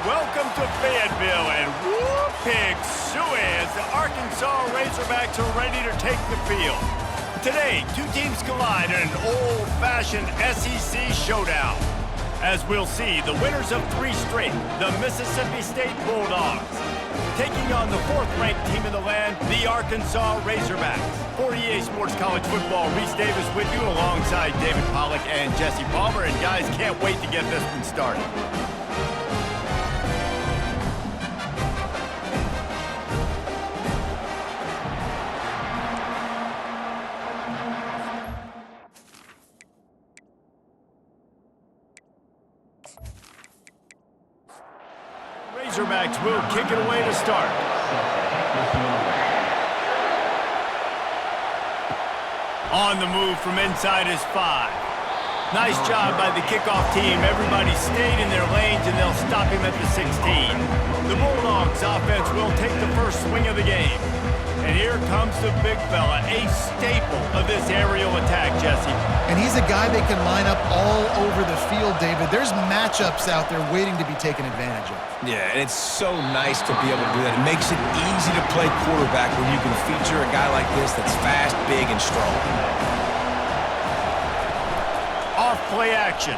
Welcome to Fayetteville, and whoop, pig suey as the Arkansas Razorbacks are ready to take the field. Today, two teams collide in an old-fashioned SEC showdown. As we'll see, the winners of 3 straight, the Mississippi State Bulldogs, taking on the 4th-ranked team in the land, the Arkansas Razorbacks. For EA Sports College Football, Reese Davis with you alongside David Pollack and Jesse Palmer. And guys, can't wait to get this one started. Razorbacks will kick it away to start. On the move from inside is 5. Nice job by the kickoff team. Everybody stayed in their lanes, and they'll stop him at the 16. The Bulldogs offense will take the first swing of the game. And here comes the big fella, a staple of this aerial attack, Jesse. And he's a guy they can line up all over the field, David. There's matchups out there waiting to be taken advantage of. Yeah, and it's so nice to be able to do that. It makes it easy to play quarterback when you can feature a guy like this that's fast, big, and strong. Off play action.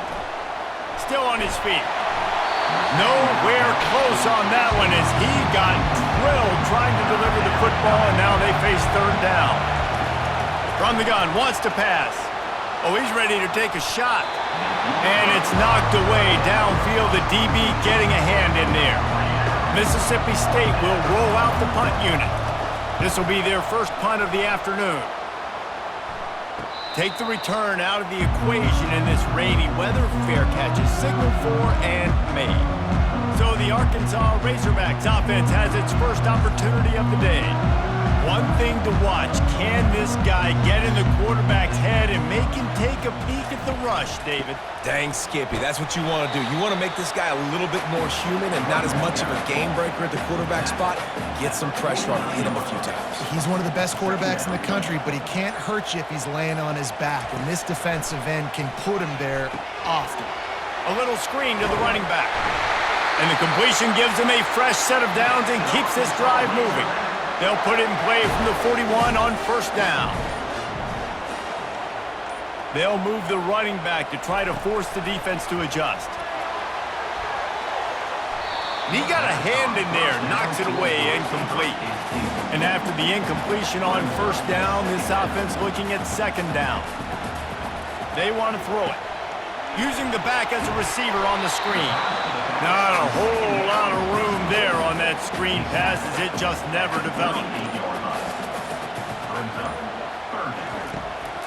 Still on his feet. Nowhere close on that one as he got drilled trying to deliver the football, and now they face 3rd down. From the gun, wants to pass. Oh, he's ready to take a shot. And it's knocked away downfield, the DB getting a hand in there. Mississippi State will roll out the punt unit. This will be their first punt of the afternoon. Take the return out of the equation in this rainy weather. Fair catch is signaled for and made. So the Arkansas Razorbacks offense has its first opportunity of the day. One thing to watch, can this guy get in the quarterback's head and make him take a peek at the rush, David? Dang, Skippy, that's what you want to do. You want to make this guy a little bit more human and not as much of a game breaker at the quarterback spot. Get some pressure on him, hit him a few times. He's one of the best quarterbacks in the country, but he can't hurt you if he's laying on his back, and this defensive end can put him there often. A little screen to the running back. And the completion gives him a fresh set of downs and keeps this drive moving. They'll put it in play from the 41 on 1st down. They'll move the running back to try to force the defense to adjust. He got a hand in there, knocks it away, incomplete. And after the incompletion on 1st down, this offense looking at 2nd down. They want to throw it. Using the back as a receiver on the screen. Not a whole lot of room there on that screen pass as it just never developed.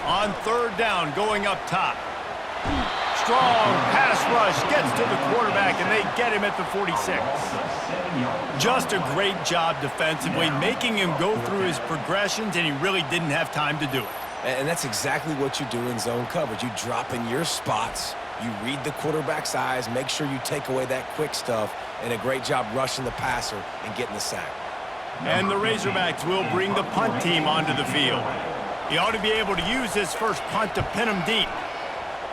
On 3rd down, going up top. Strong pass rush gets to the quarterback, and they get him at the 46. Just a great job defensively, making him go through his progressions, and he really didn't have time to do it. And that's exactly what you do in zone coverage. You drop in your spots, you read the quarterback's eyes, make sure you take away that quick stuff, and a great job rushing the passer and getting the sack. And the Razorbacks will bring the punt team onto the field. He ought to be able to use this first punt to pin him deep.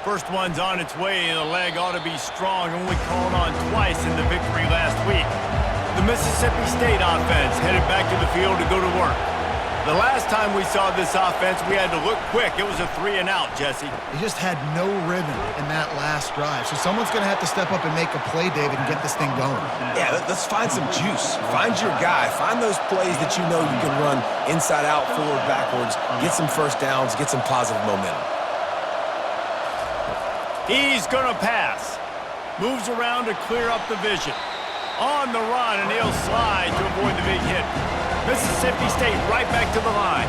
First one's on its way, and the leg ought to be strong, only called on twice in the victory last week. The Mississippi State offense headed back to the field to go to work. The last time we saw this offense, we had to look quick. It was a 3-and-out, Jesse. He just had no rhythm in that last drive. So someone's going to have to step up and make a play, David, and get this thing going. Yeah, let's find some juice. Find your guy. Find those plays that you know you can run inside out, forward, backwards. Get some 1st downs. Get some positive momentum. He's going to pass. Moves around to clear up the vision. On the run, and he'll slide to avoid the big hit. Mississippi State right back to the line.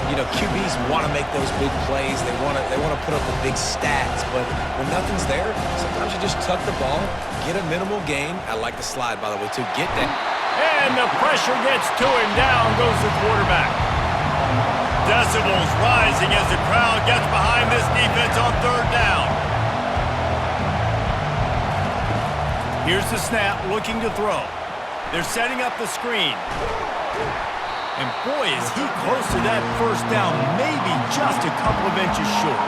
You know, QBs want to make those big plays. They want to put up the big stats. But when nothing's there, sometimes you just tuck the ball, get a minimal gain. I like the slide, by the way, too. Get that. And the pressure gets to him. Down goes the quarterback. Decibels rising as the crowd gets behind this defense on 3rd down. Here's the snap, looking to throw. They're setting up the screen. And boy, is he close to that 1st down, maybe just a couple of inches short.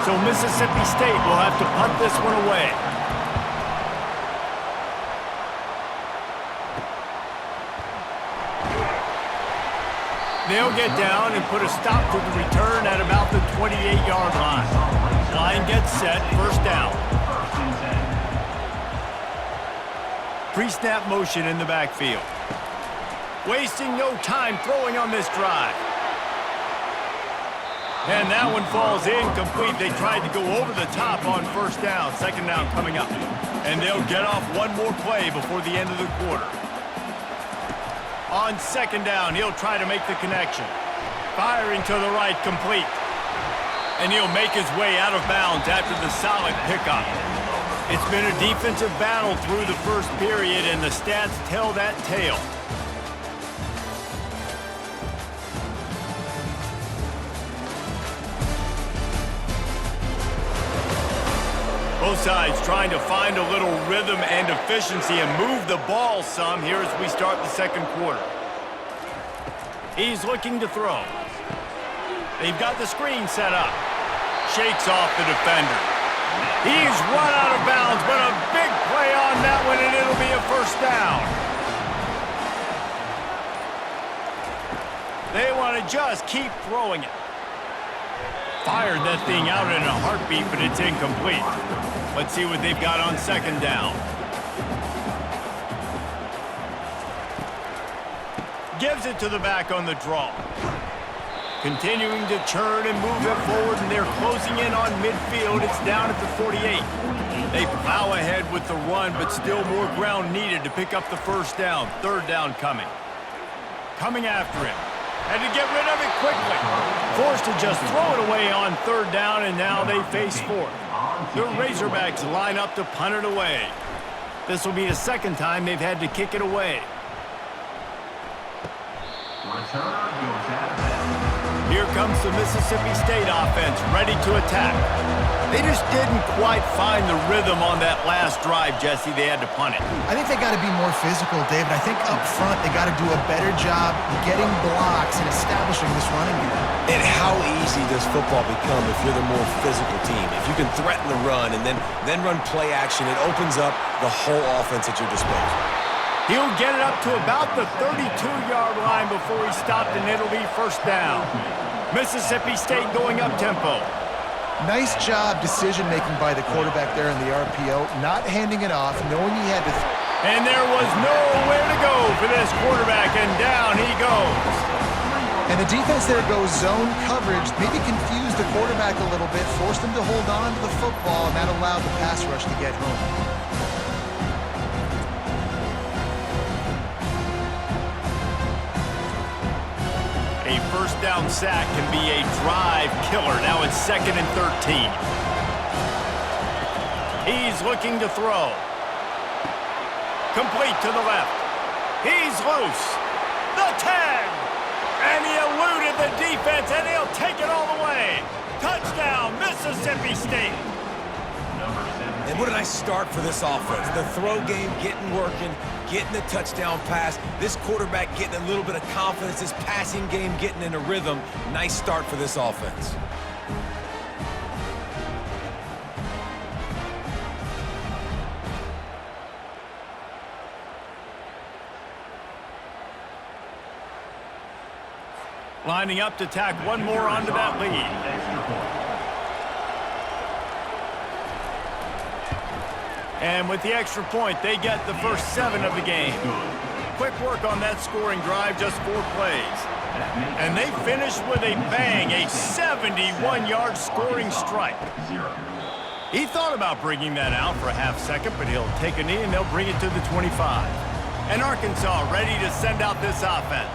So Mississippi State will have to punt this one away. They'll get down and put a stop to the return at about the 28-yard line. Line gets set, first down. Pre-snap motion in the backfield. Wasting no time throwing on this drive. And that one falls incomplete. They tried to go over the top on first down. Second down coming up. And they'll get off one more play before the end of the quarter. On second down, he'll try to make the connection. Firing to the right, complete. And he'll make his way out of bounds after the solid pickup. It's been a defensive battle through the first period, and the stats tell that tale. Both sides trying to find a little rhythm and efficiency and move the ball some here as we start the second quarter. He's looking to throw. They've got the screen set up. Shakes off the defender. He's run out of bounds, but a big play on that one, and it'll be a first down. They want to just keep throwing it. Fired that thing out in a heartbeat, but it's incomplete. Let's see what they've got on second down. Gives it to the back on the draw. Continuing to churn and move it forward, and they're closing in on midfield. It's down at the 48. They plow ahead with the run, but still more ground needed to pick up the first down. Third down coming. Coming after him. Had to get rid of it quickly. Forced to just throw it away on third down, and now they face fourth. The Razorbacks line up to punt it away. This will be the second time they've had to kick it away. Here comes the Mississippi State offense, ready to attack. They just didn't quite find the rhythm on that last drive, Jesse. They had to punt it. I think they got to be more physical, David. I think up front they got to do a better job getting blocks and establishing this running game. And how easy does football become if you're the more physical team? If you can threaten the run and then run play action, it opens up the whole offense at your disposal. He'll get it up to about the 32-yard line before he stopped, and it'll be first down. Mississippi State going up tempo. Nice job decision-making by the quarterback there in the RPO, not handing it off, knowing he had to... And there was nowhere to go for this quarterback, and down he goes. And the defense there goes zone coverage, maybe confused the quarterback a little bit, forced him to hold on to the football, and that allowed the pass rush to get home. A first down sack can be a drive killer. Now it's 2nd and 13. He's looking to throw. Complete to the left. He's loose. The tag. And he eluded the defense, and he'll take it all the way. Touchdown, Mississippi State. And what a nice start for this offense. The throw game getting working, getting the touchdown pass. This quarterback getting a little bit of confidence. This passing game getting in a rhythm. Nice start for this offense. Lining up to tack one more onto that lead. And with the extra point, they get the first 7 of the game. Quick work on that scoring drive, just 4 plays. And they finish with a bang, a 71-yard scoring strike. He thought about bringing that out for a half second, but he'll take a knee and they'll bring it to the 25. And Arkansas ready to send out this offense.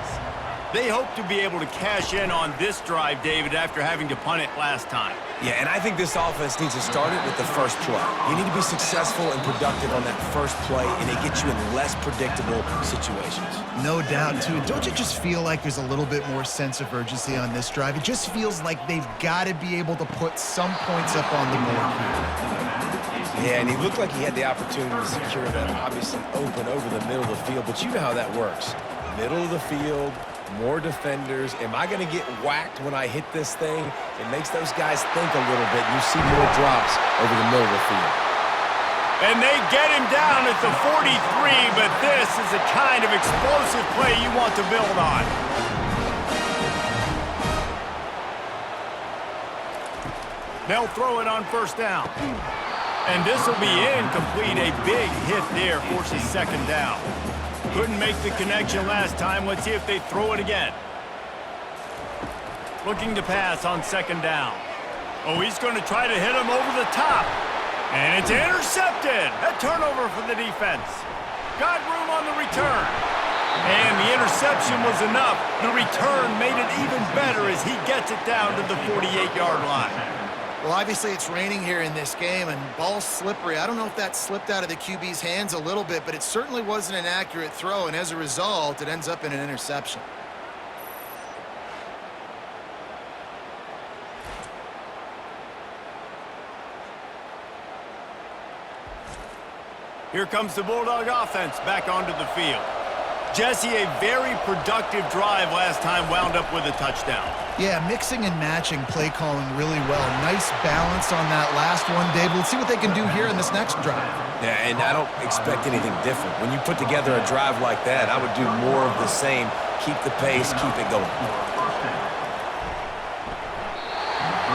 They hope to be able to cash in on this drive, David, after having to punt it last time. Yeah, and I think this offense needs to start it with the first play. You need to be successful and productive on that first play, and it gets you in less predictable situations. No doubt, too. Don't you just feel like there's a little bit more sense of urgency on this drive? It just feels like they've got to be able to put some points up on the board here. Yeah, and he looked like he had the opportunity to secure that, obviously open over the middle of the field, but you know how that works. Middle of the field, more defenders. Am I going to get whacked when I hit this thing? It makes those guys think a little bit. You see more drops over the middle of the field. And they get him down at the 43, but this is the kind of explosive play you want to build on. They'll throw it on first down. And this will be incomplete. A big hit there forces second down. Couldn't make the connection last time. Let's see if they throw it again. Looking to pass on second down. Oh, he's going to try to hit him over the top. And it's intercepted. A turnover for the defense. Got room on the return. And the interception was enough. The return made it even better as he gets it down to the 48-yard line. Well, obviously it's raining here in this game, and ball's slippery. I don't know if that slipped out of the QB's hands a little bit, but it certainly wasn't an accurate throw, and as a result, it ends up in an interception. Here comes the Bulldog offense back onto the field. Jesse, a very productive drive last time, wound up with a touchdown. Yeah, mixing and matching play calling really well. Nice balance on that last one, Dave. Let's see what they can do here in this next drive. Yeah, and I don't expect anything different. When you put together a drive like that, I would do more of the same. Keep the pace, keep it going.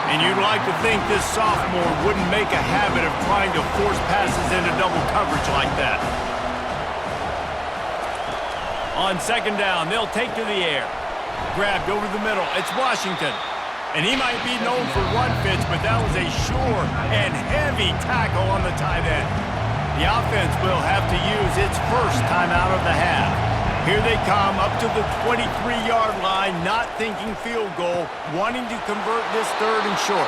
And you'd like to think this sophomore wouldn't make a habit of trying to force passes into double coverage like that. On second down, they'll take to the air. Grabbed over the middle. It's Washington. And he might be known for run fits, but that was a sure and heavy tackle on the tight end. The offense will have to use its first timeout of the half. Here they come up to the 23-yard line, not thinking field goal, wanting to convert this third and short.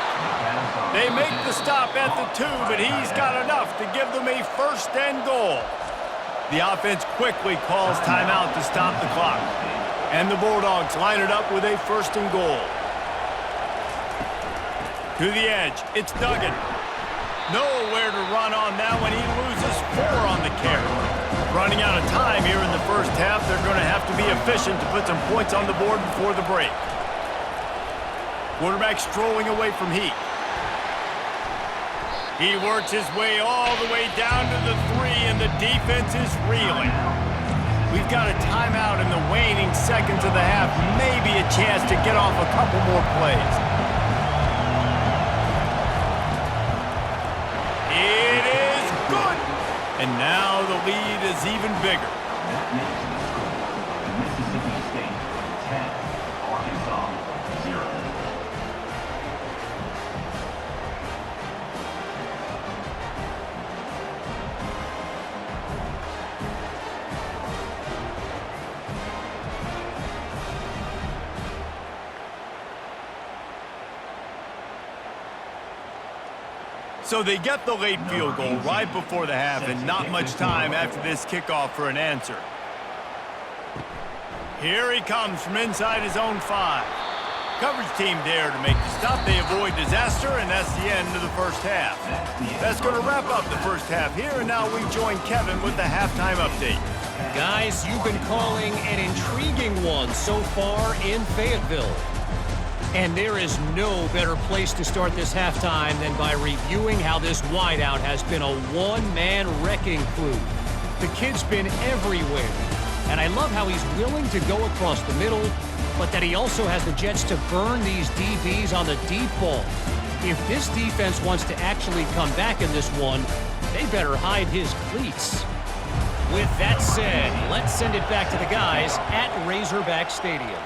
They make the stop at the 2, but he's got enough to give them a first and goal. The offense quickly calls timeout to stop the clock. And the Bulldogs line it up with a first and goal. To the edge, it's Duggan. Nowhere to run on that one. He loses 4 on the carry. Running out of time here in the first half. They're going to have to be efficient to put some points on the board before the break. Quarterback strolling away from Heat. He works his way all the way down to the 3, and the defense is reeling. We've got a timeout in the waning seconds of the half. Maybe a chance to get off a couple more plays. It is good! And now the lead is even bigger. Mississippi State 10, Arkansas 0. So they get the late field goal right before the half, and not much time after this kickoff for an answer. Here he comes from inside his own 5. Coverage team there to make the stop. They avoid disaster, and that's the end of the first half. That's going to wrap up the first half here, and now we join Kevin with the halftime update. Guys, you've been calling an intriguing one so far in Fayetteville. And there is no better place to start this halftime than by reviewing how this wideout has been a one-man wrecking crew. The kid's been everywhere, and I love how he's willing to go across the middle, but that he also has the jets to burn these DBs on the deep ball. If this defense wants to actually come back in this one, they better hide his cleats. With that said, let's send it back to the guys at Razorback Stadium.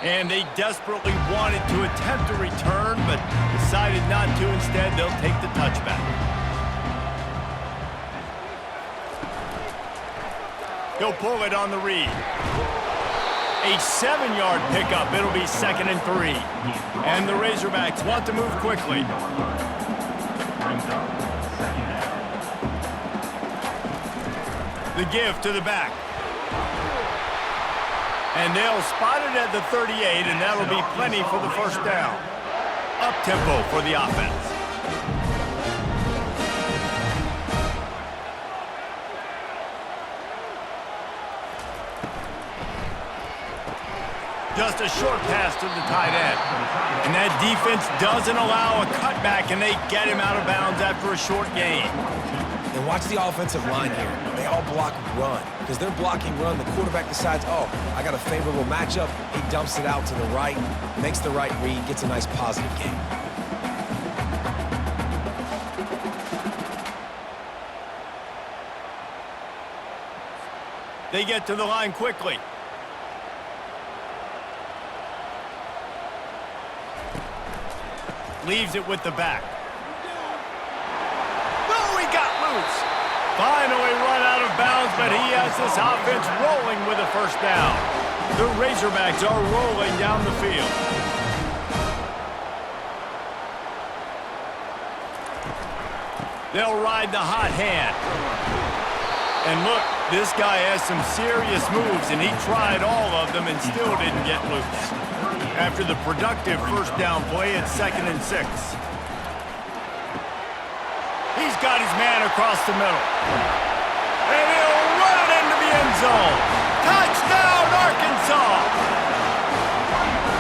And they desperately wanted to attempt a return, but decided not to. Instead, they'll take the touchback. He'll pull it on the read. A 7-yard pickup. It'll be 2nd and 3. And the Razorbacks want to move quickly. The give to the back. And they'll spot it at the 38, and that'll be plenty for the first down. Up-tempo for the offense. Just a short pass to the tight end. And that defense doesn't allow a cutback, and they get him out of bounds after a short gain. And watch the offensive line here. They all block run. Because they're blocking run, the quarterback decides, oh, I got a favorable matchup. He dumps it out to the right, makes the right read, gets a nice positive gain. They get to the line quickly. Leaves it with the back. Oh, he got loose. Finally run out of bounds, but he has this offense rolling with a first down. The Razorbacks are rolling down the field. They'll ride the hot hand. And look, this guy has some serious moves, and he tried all of them and still didn't get loose. After the productive first down play, it's 2nd and 6. He's got his man across the middle. And he'll run it into the end zone. Touchdown, Arkansas!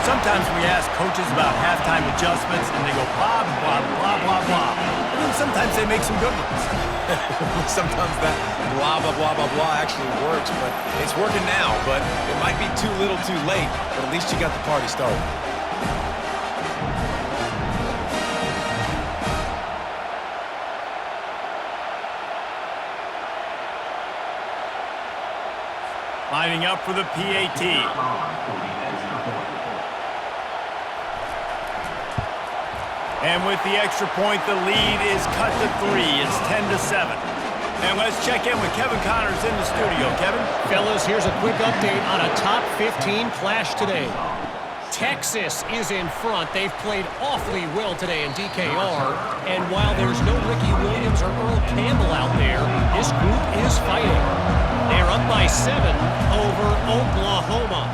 Sometimes we ask coaches about halftime adjustments, and they go blah, blah, blah, blah, blah. And then sometimes they make some good ones. Sometimes that blah, blah, blah, blah, blah actually works, but it's working now. But it might be too little too late, but at least you got the party started. Lining up for the PAT. And with the extra point, the lead is cut to 3. It's 10-7. And let's check in with Kevin Connors in the studio. Kevin? Fellas, here's a quick update on a top 15 clash today. Texas is in front. They've played awfully well today in DKR. And while there's no Ricky Williams or Earl Campbell out there, this group is fighting. They're up by 7 over Oklahoma.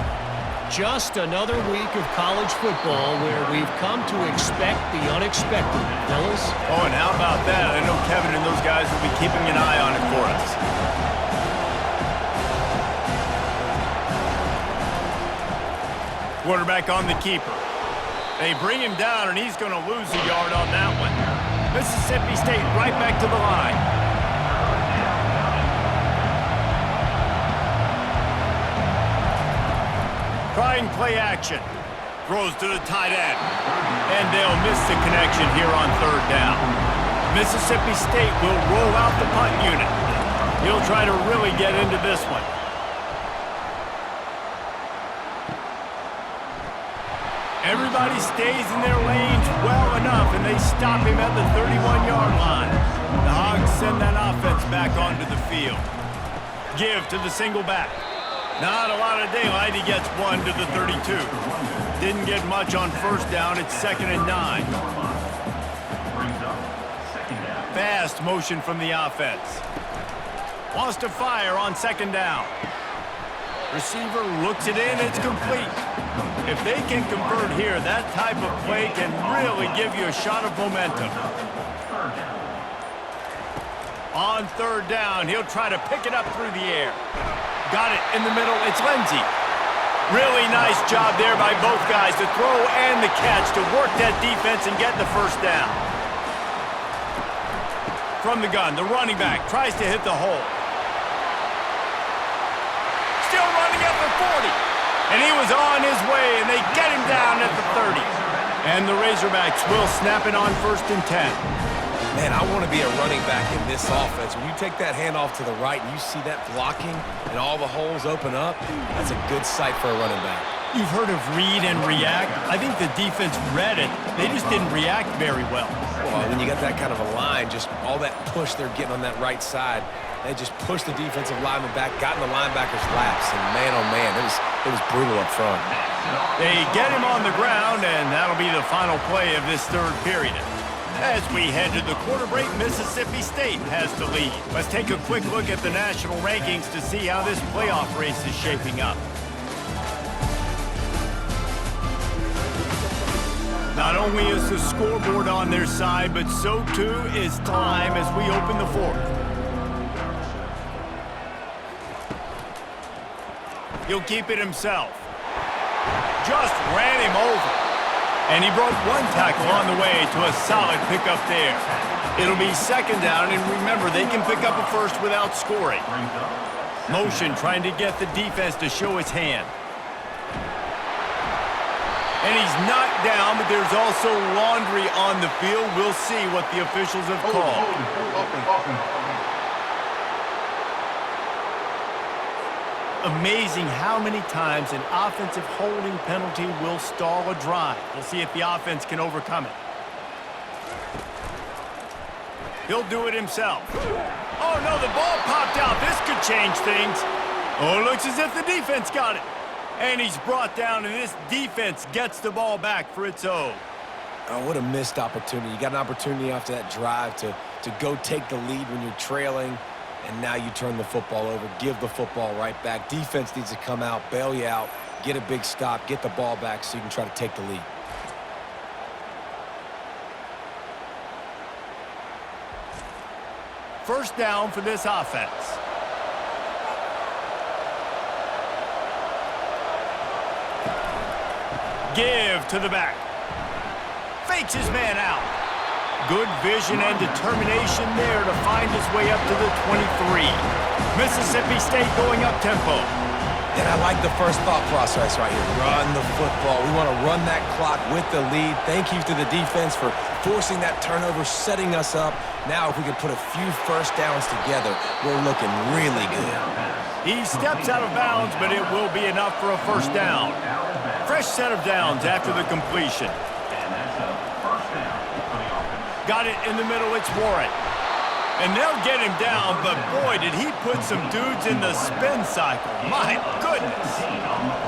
Just another week of college football where we've come to expect the unexpected, fellas. Oh, and how about that? I know Kevin and those guys will be keeping an eye on it for us. Quarterback on the keeper. They bring him down, and he's going to lose a yard on that one. Mississippi State right back to the line. Trying play action. Throws to the tight end. And they'll miss the connection here on 3rd down. Mississippi State will roll out the punt unit. He'll try to really get into this one. Everybody stays in their lanes well enough, and they stop him at the 31-yard line. The Hogs send that offense back onto the field. Give to the single back. Not a lot of daylight. He gets 1 to the 32. Didn't get much on first down. It's 2nd and 9. Fast motion from the offense. Wants to fire on 2nd down. Receiver looks it in. It's complete. If they can convert here, that type of play can really give you a shot of momentum. On 3rd down, he'll try to pick it up through the air. Got it in the middle. It's Lindsey. Really nice job there by both guys to throw and the catch to work that defense and get the first down. From the gun, the running back tries to hit the hole. Still running up for 40. And he was on his way, and they get him down at the 30. And the Razorbacks will snap it on 1st and 10. Man, I want to be a running back in this offense. When you take that handoff to the right and you see that blocking and all the holes open up, that's a good sight for a running back. You've heard of read and react. I think the defense read it. They just didn't react very well. Well, when you got that kind of a line, just all that push they're getting on that right side, they just pushed the defensive lineman back, got in the linebacker's laps, and man, oh man, it was brutal up front. They get him on the ground, and that'll be the final play of this 3rd period. As we head to the quarter break, Mississippi State has the lead. Let's take a quick look at the national rankings to see how this playoff race is shaping up. Not only is the scoreboard on their side, but so too is time as we open the 4th. He'll keep it himself. Just ran him over. And he broke one tackle on the way to a solid pickup there. It'll be second down, and remember, they can pick up a first without scoring. Motion trying to get the defense to show his hand. And he's knocked down, but there's also laundry on the field. We'll see what the officials have called. Amazing how many times an offensive holding penalty will stall a drive. We'll see if the offense can overcome it. He'll do it himself. Oh, no, the ball popped out. This could change things. Oh, it looks as if the defense got it. And he's brought down, and this defense gets the ball back for its own. Oh, what a missed opportunity. You got an opportunity after that drive to go take the lead when you're trailing, and now you turn the football over, give the football right back. Defense needs to come out, bail you out, get a big stop, get the ball back so you can try to take the lead. First down for this offense. Give to the back. Fakes his man out. Good vision and determination there to find his way up to the 23. Mississippi State going up tempo. And I like the first thought process right here. Run the football. We want to run that clock with the lead. Thank you to the defense for forcing that turnover, setting us up. Now if we can put a few first downs together, we're looking really good. He steps out of bounds, but it will be enough for a first down. Fresh set of downs after the completion. And that's a first down for the offense. Got it in the middle, it's Warren. And they'll get him down, but boy, did he put some dudes in the spin cycle. My goodness.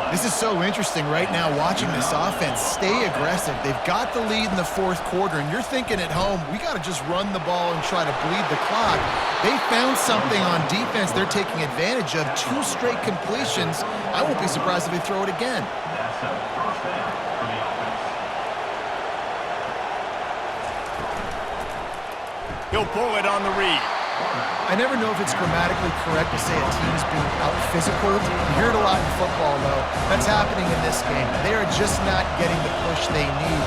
This is so interesting right now watching this offense stay aggressive. They've got the lead in the fourth quarter, and you're thinking at home, we got to just run the ball and try to bleed the clock. They found something on defense they're taking advantage of. 2 straight completions. I won't be surprised if they throw it again. That's a first down for the offense. He'll pull it on the read. I never know if it's grammatically correct to say a team's being out-physical. You hear it a lot in football, though. That's happening in this game. They are just not getting the push they need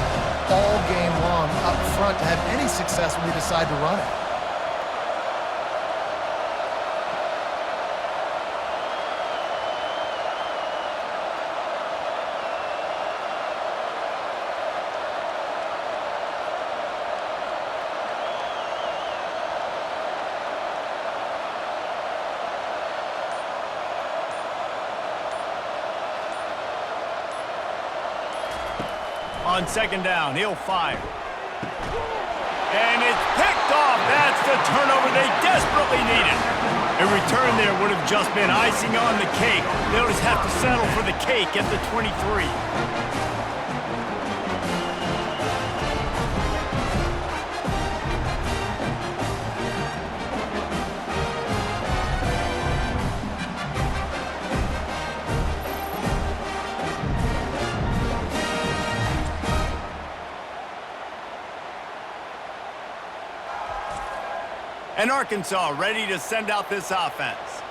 all game long up front to have any success when they decide to run it. On second down, he'll fire. And it's picked off. That's the turnover they desperately needed. A return there would have just been icing on the cake. They'll just have to settle for the cake at the 23. And Arkansas ready to send out this offense.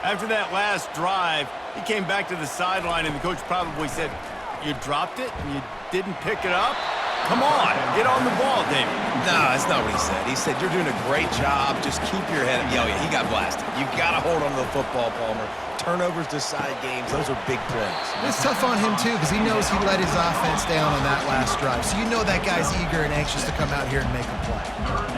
After that last drive, he came back to the sideline, and the coach probably said, "You dropped it and you didn't pick it up? Come on, get on the ball, David." No, that's not what he said. He said, "You're doing a great job. Just keep your head up." Yeah, he got blasted. You got to hold on to the football, Palmer. Turnovers decide games. Those are big plays. It's tough on him, too, because he knows he let his offense down on that last drive. So you know that guy's eager and anxious to come out here and make a play.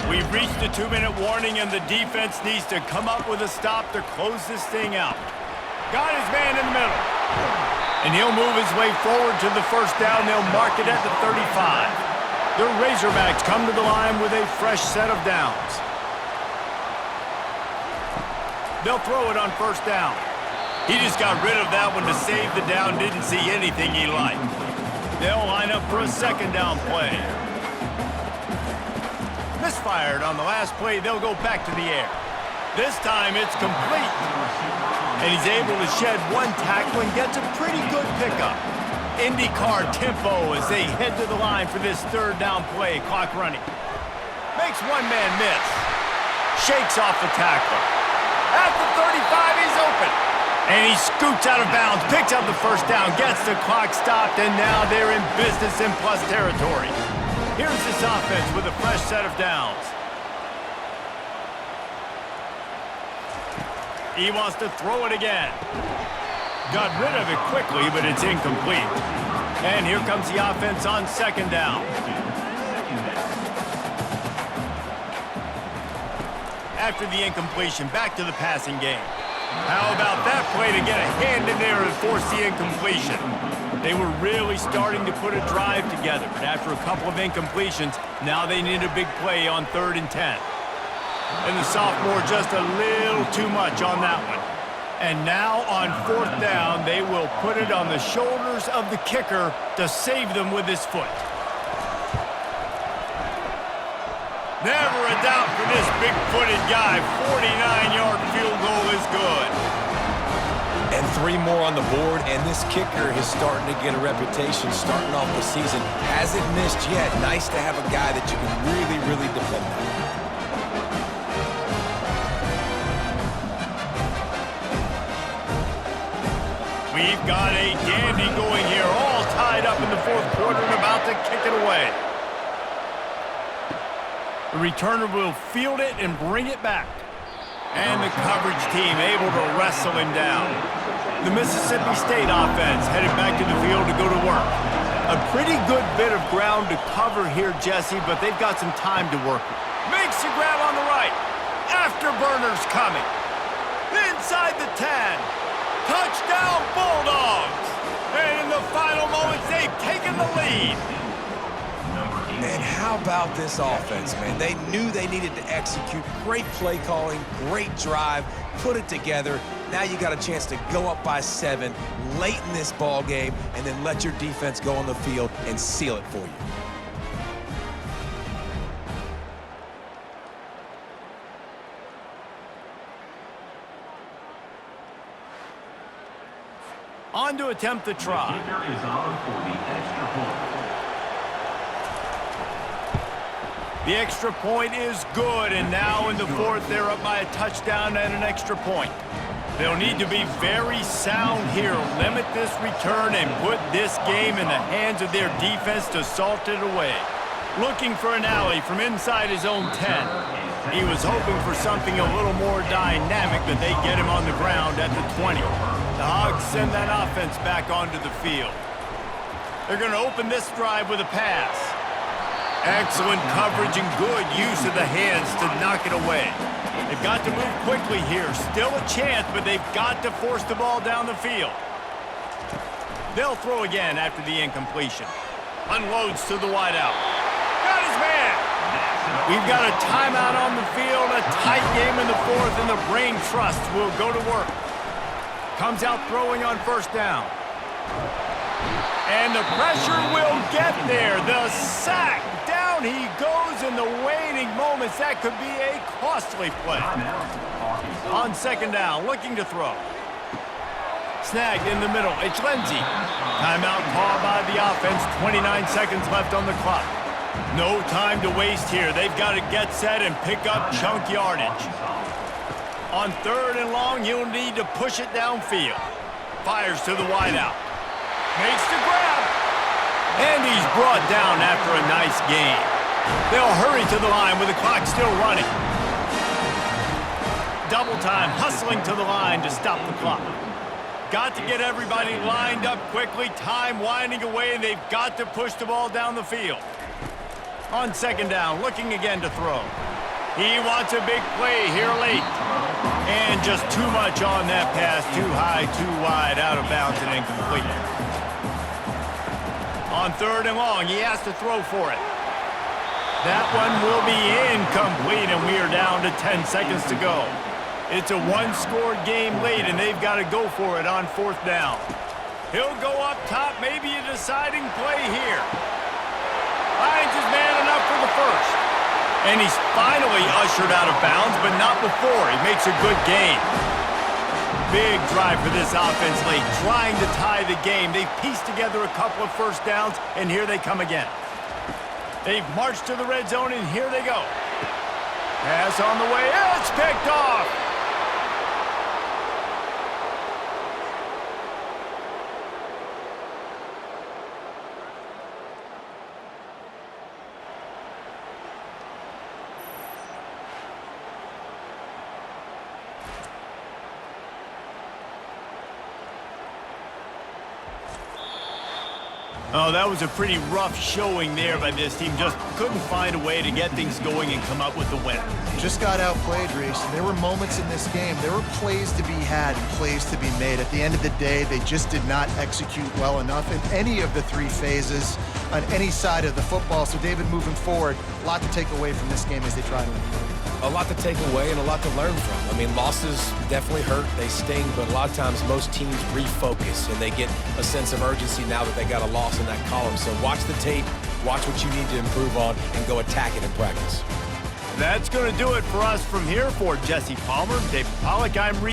We've reached a 2-minute warning, and the defense needs to come up with a stop to close this thing out. Got his man in the middle. And he'll move his way forward to the first down. They'll mark it at the 35. The Razorbacks come to the line with a fresh set of downs. They'll throw it on first down. He just got rid of that one to save the down, didn't see anything he liked. They'll line up for a second down play. Misfired on the last play, they'll go back to the air. This time it's complete. And he's able to shed one tackle and gets a pretty good pickup. IndyCar tempo as they head to the line for this third down play, clock running. Makes one man miss. Shakes off the tackle. At the 35, he's open. And he scoots out of bounds, picks up the first down, gets the clock stopped, and now they're in business in plus territory. Here's this offense with a fresh set of downs. He wants to throw it again. Got rid of it quickly, but it's incomplete. And here comes the offense on second down. After the incompletion, back to the passing game. How about that play to get a hand in there and force the incompletion? They were really starting to put a drive together, but after a couple of incompletions, now they need a big play on 3rd and 10. And the sophomore just a little too much on that one. And now on 4th down, they will put it on the shoulders of the kicker to save them with his foot. Never a doubt for this big-footed guy. 49-yard field goal is good. And 3 more on the board, and this kicker is starting to get a reputation starting off the season. Hasn't missed yet. Nice to have a guy that you can really, really depend on. We've got a dandy going here, all tied up in the 4th quarter and about to kick it away. The returner will field it and bring it back. And the coverage team able to wrestle him down. The Mississippi State offense headed back to the field to go to work. A pretty good bit of ground to cover here, Jesse, but they've got some time to work with. Makes the grab on the right. Afterburner's coming. Inside the 10. Touchdown Bulldogs! And in the final moments, they've taken the lead. And how about this offense, man? They knew they needed to execute. Great play calling, great drive, put it together. Now you got a chance to go up by 7 late in this ball game and then let your defense go on the field and seal it for you. On to attempt the try. Kicker is on for the extra point. The extra point is good, and now in the 4th, they're up by a touchdown and an extra point. They'll need to be very sound here, limit this return, and put this game in the hands of their defense to salt it away. Looking for an alley from inside his own 10. He was hoping for something a little more dynamic, but they get him on the ground at the 20. The Hogs send that offense back onto the field. They're going to open this drive with a pass. Excellent coverage and good use of the hands to knock it away. They've got to move quickly here. Still a chance, but they've got to force the ball down the field. They'll throw again after the incompletion. Unloads to the wideout. Got his man. We've got a timeout on the field, a tight game in the 4th, and the Brain Trust will go to work. Comes out throwing on 1st down. And the pressure will get there. The sack. Down he goes in the waning moments. That could be a costly play. On 2nd down, looking to throw. Snagged in the middle. It's Lindsey. Timeout called by the offense. 29 seconds left on the clock. No time to waste here. They've got to get set and pick up chunk yardage. On 3rd and long, he'll need to push it downfield. Fires to the wideout. Makes the grab. And he's brought down after a nice gain. They'll hurry to the line with the clock still running. Double time, hustling to the line to stop the clock. Got to get everybody lined up quickly. Time winding away, and they've got to push the ball down the field. On 2nd down, looking again to throw. He wants a big play here late. And just too much on that pass. Too high, too wide, out of bounds, and incomplete. On 3rd and long, he has to throw for it. That one will be incomplete, and we are down to 10 seconds to go. It's a one-score game late, and they've got to go for it on 4th down. He'll go up top, maybe a deciding play here. Finds his man enough for the 1st. And he's finally ushered out of bounds, but not before. He makes a good gain. Big drive for this offense late, trying to tie the game. They've pieced together a couple of 1st downs, and here they come again. They've marched to the red zone, and here they go. Pass on the way. It's picked off. Oh, that was a pretty rough showing there by this team. Just couldn't find a way to get things going and come up with the win. Just got outplayed, Reese. There were moments in this game. There were plays to be had and plays to be made. At the end of the day, they just did not execute well enough in any of the three phases on any side of the football. So, David, moving forward, a lot to take away from this game as they try to improve. A lot to take away and a lot to learn from. I mean, losses definitely hurt, they sting, but a lot of times most teams refocus and they get a sense of urgency now that they got a loss in that column. So watch the tape, watch what you need to improve on, and go attack it in practice. That's going to do it for us from here. For Jesse Palmer, David Pollack, I'm